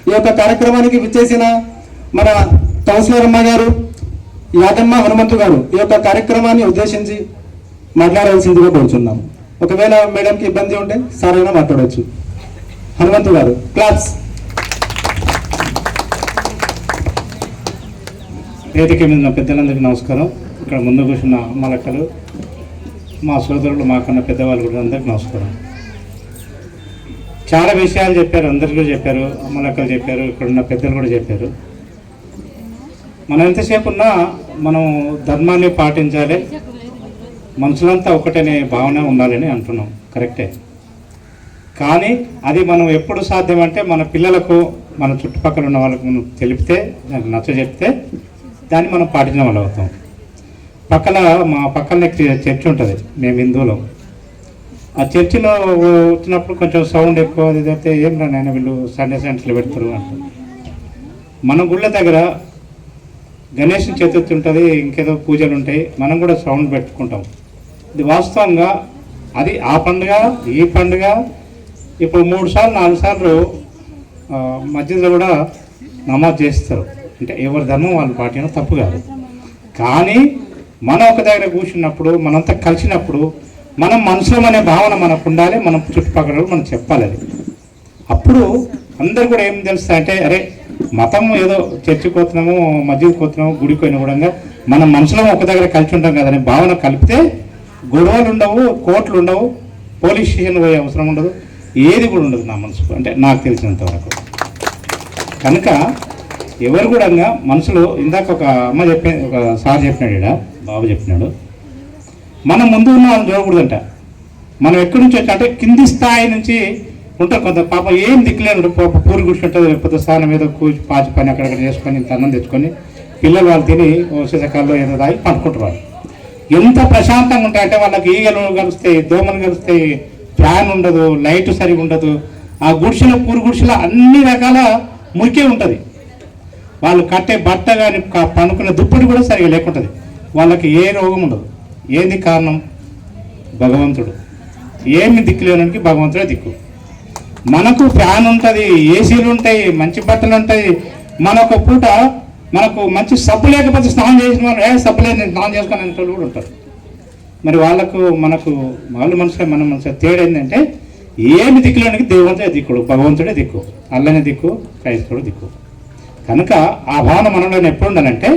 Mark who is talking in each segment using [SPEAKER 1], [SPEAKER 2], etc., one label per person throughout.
[SPEAKER 1] ఈ యొక్క కార్యక్రమానికి విచ్చేసిన మన కౌన్సిలర్ అమ్మ గారు, యాదమ్మ హనుమంతు గారు ఈ యొక్క కార్యక్రమాన్ని ఉద్దేశించి మాట్లాడాల్సిందిగా కోరుచున్నాము. ఒకవేళ మేడంకి ఇబ్బంది ఉంటే సార్ అయినా మాట్లాడవచ్చు. హనుమంతు గారు, క్లాప్స్.
[SPEAKER 2] వేదిక మీద ఉన్న పెద్దలందరికీ నమస్కారం. ఇక్కడ ముందు కూర్చున్న అమ్మలక్కలు, మా సోదరులు, మాకున్న పెద్దవాళ్ళు కూడా అందరికీ నమస్కారం. చాలా విషయాలు చెప్పారు, అందరికీ చెప్పారు, అమ్మలక్కలు చెప్పారు, ఇక్కడున్న పెద్దలు కూడా చెప్పారు. మనం ఎంతసేపు ఉన్నా మనం ధర్మాన్ని పాటించాలి, మనుషులంతా ఒకటనే భావన ఉండాలని అంటున్నాం, కరెక్టే. కానీ అది మనం ఎప్పుడు సాధ్యమంటే మన పిల్లలకు, మన చుట్టుపక్కల ఉన్న వాళ్ళకు మనం తెలిపితే, దానికి నచ్చ చెప్తే దాన్ని మనం పాటించడం వల్ల అవుతాం. మా పక్కనే చర్చ్ ఉంటుంది, మేము హిందువులం. ఆ చర్చిలో వచ్చినప్పుడు కొంచెం సౌండ్ ఎక్కువ అది అయితే ఏం రా నాయన వీళ్ళు సండే సెంటర్లు పెడతారు అంటారు. మన గుళ్ళ దగ్గర గణేష్ చతుర్థి ఉంటుంది, ఇంకేదో పూజలు ఉంటాయి, మనం కూడా సౌండ్ పెట్టుకుంటాం. ఇది వాస్తవంగా అది ఆ పండుగ ఈ పండుగ ఇప్పుడు 3 సార్లు 4 సార్లు మధ్యలో కూడా నమాజ్ చేస్తారు. అంటే ఎవరి ధర్మం వాళ్ళు పాటించడం తప్పు కాదు. కానీ మనం ఒక దగ్గర కూర్చున్నప్పుడు, మనంతా కలిసినప్పుడు మనం మనుషులం అనే భావన మనకు ఉండాలి. మనం చుట్టుపక్కల మనం చెప్పాలి. అది అప్పుడు అందరు కూడా ఏం తెలుస్తాయంటే, అరే మతం ఏదో చర్చికి పోతున్నాము, మస్జిద్కి పోతున్నాము, గుడికి పోయిన కూడా మనం మనుషులం ఒక దగ్గర కలిసి ఉంటాం కదనే భావన కలిపితే గొడవలు ఉండవు, కోర్టులు ఉండవు, పోలీస్ స్టేషన్ పోయే అవసరం ఉండదు, ఏది కూడా ఉండదు నా మనసుకు, అంటే నాకు తెలిసినంత వరకు. కనుక ఎవరు కూడా మనుషులు, ఇందాక ఒక అమ్మ ఒక సార్ చెప్పినాడు, ఇక్కడ బాబు చెప్పినాడు, మనం ముందు ఉన్న వాళ్ళని చూడకూడదంట. మనం ఎక్కడి నుంచి వచ్చా అంటే కింది స్థాయి నుంచి ఉంటారు కొంత పాప, ఏం దిక్కులేను పూరి కూర్చుంటుంది, లేకపోతే స్నానం ఏదో కూర్చి పాచి పని అక్కడక్కడ చేసుకొని ఇంత అన్నం తెచ్చుకొని పిల్లలు వాళ్ళు తిని శీతకాల్లో ఏదో తాగి పండుకుంటారు. వాళ్ళు ఎంత ప్రశాంతంగా ఉంటాయంటే వాళ్ళకి ఈగలు కలుస్తాయి, దోమలు కలుస్తాయి, ఫ్యాన్ ఉండదు, లైట్ సరిగా ఉండదు. ఆ గుడిసెలో పూరి గుడిసెలో అన్ని రకాల మురికే ఉంటుంది. వాళ్ళు కట్టే బట్ట కానీ పండుకునే దుప్పటి కూడా సరిగా లేకుంటుంది. వాళ్ళకి ఏ రోగం ఉండదు. ఏంది కారణం? భగవంతుడు. ఏమి దిక్కు లేనికి భగవంతుడే దిక్కు. మనకు ఫ్యాన్ ఉంటుంది, ఏసీలు ఉంటాయి, మంచి బట్టలు ఉంటాయి. మనొక పూట మనకు మంచి సబ్బు లేకపోతే స్నానం చేసిన వాళ్ళు సబ్బు లేదు నేను స్నానం చేసుకుని అనే వాళ్ళు కూడా ఉంటారు. మరి వాళ్ళకు మనకు వాళ్ళు మనుషులే, మన మనుషులు తేడా ఏంటంటే ఏమి దిక్కులోనికి దేవుడే దిక్కుడు, భగవంతుడే దిక్కు, అల్లనే దిక్కు, క్రైస్తవుడు దిక్కు. కనుక ఆ భావన మనలో ఎప్పుడు ఉండాలంటే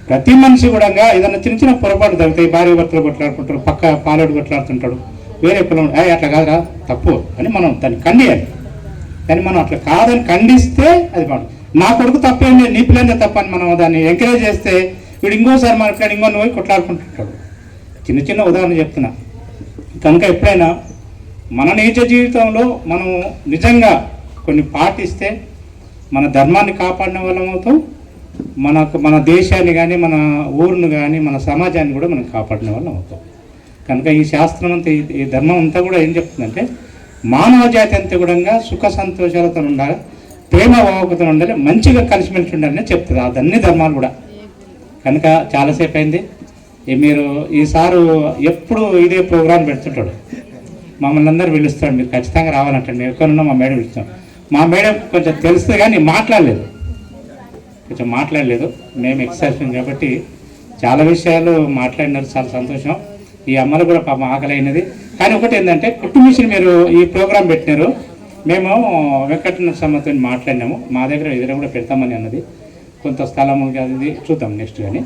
[SPEAKER 2] ప్రతి మనిషి కూడా ఏదైనా చిన్న చిన్న పొరపాటు జరుగుతాయి, భార్య భర్తలు కొట్లాడుకుంటారు, పక్క పాలోడు కొట్లాడుతుంటాడు, వేరే పిల్లలు అట్లా కాదురా తప్పు అని మనం దాన్ని ఖండియాలి. కానీ మనం అట్లా కాదని ఖండిస్తే అది మాట నా కొడుకు తప్పేంటి, నీ పిల్లలే తప్ప అని మనం దాన్ని ఎంకరేజ్ చేస్తే వీడు ఇంకోసారి మన పిల్లలు ఇంకో పోయి కొట్లాడుకుంటుంటాడు. చిన్న చిన్న ఉదాహరణ చెప్తున్నా. కనుక ఎప్పుడైనా మన నిజ జీవితంలో మనం నిజంగా కొన్ని పాటిస్తే మన ధర్మాన్ని కాపాడిన వాళ్ళం అవుతాం, మన దేశాన్ని కానీ, మన ఊరును కానీ, మన సమాజాన్ని కూడా మనం కాపాడిన వాళ్ళం అవుతాం. కనుక ఈ శాస్త్రం అంతా, ఈ ధర్మం అంతా కూడా ఏం చెప్తుందంటే మానవ జాతి అంతా కూడా సుఖ సంతోషాలతో ఉండాలి, ప్రేమ భావకతో ఉండాలి, మంచిగా కలిసిమెలిసి ఉండాలని చెప్తుంది అదన్ని ధర్మాలు కూడా. కనుక చాలాసేపు అయింది. మీరు ఈసారి ఎప్పుడు ఇదే ప్రోగ్రాం పెడుతుంటాడు, మమ్మల్ని అందరూ పిలుస్తాడు, మీరు ఖచ్చితంగా రావాలంటే మేము ఎక్కడున్నా మా మేడం పిలుస్తాం. మా మేడం కొంచెం తెలుస్తుంది కానీ మాట్లాడలేదు, మేము ఎక్సర్సైజ్ కాబట్టి చాలా విషయాలు మాట్లాడినారు, చాలా సంతోషం. ఈ అమ్మలు కూడా పాపం ఆకలి అయినది. కానీ ఒకటి ఏంటంటే కుట్టు మిషన్ మీరు ఈ ప్రోగ్రాం పెట్టినారు, మేము వెంకటరమణ స్వామితో మాట్లాడినాము, మా దగ్గర ఎదురు కూడా పెడతామని అన్నది. కొంత స్థలము అది చూద్దాం నెక్స్ట్. కానీ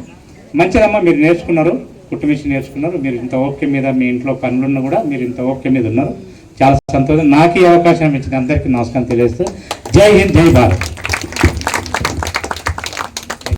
[SPEAKER 2] మంచిదమ్మా, మీరు నేర్చుకున్నారు, కుట్టు మిషన్ నేర్చుకున్నారు, మీరు ఇంత ఓకే మీద మీ ఇంట్లో పనులున్నా కూడా మీరు ఇంత ఓకే మీద ఉన్నారు, చాలా సంతోషం. నాకు ఈ అవకాశం ఇచ్చిన అందరికీ నమస్కారం తెలియజేస్తూ జై హింద్, జై భారత్.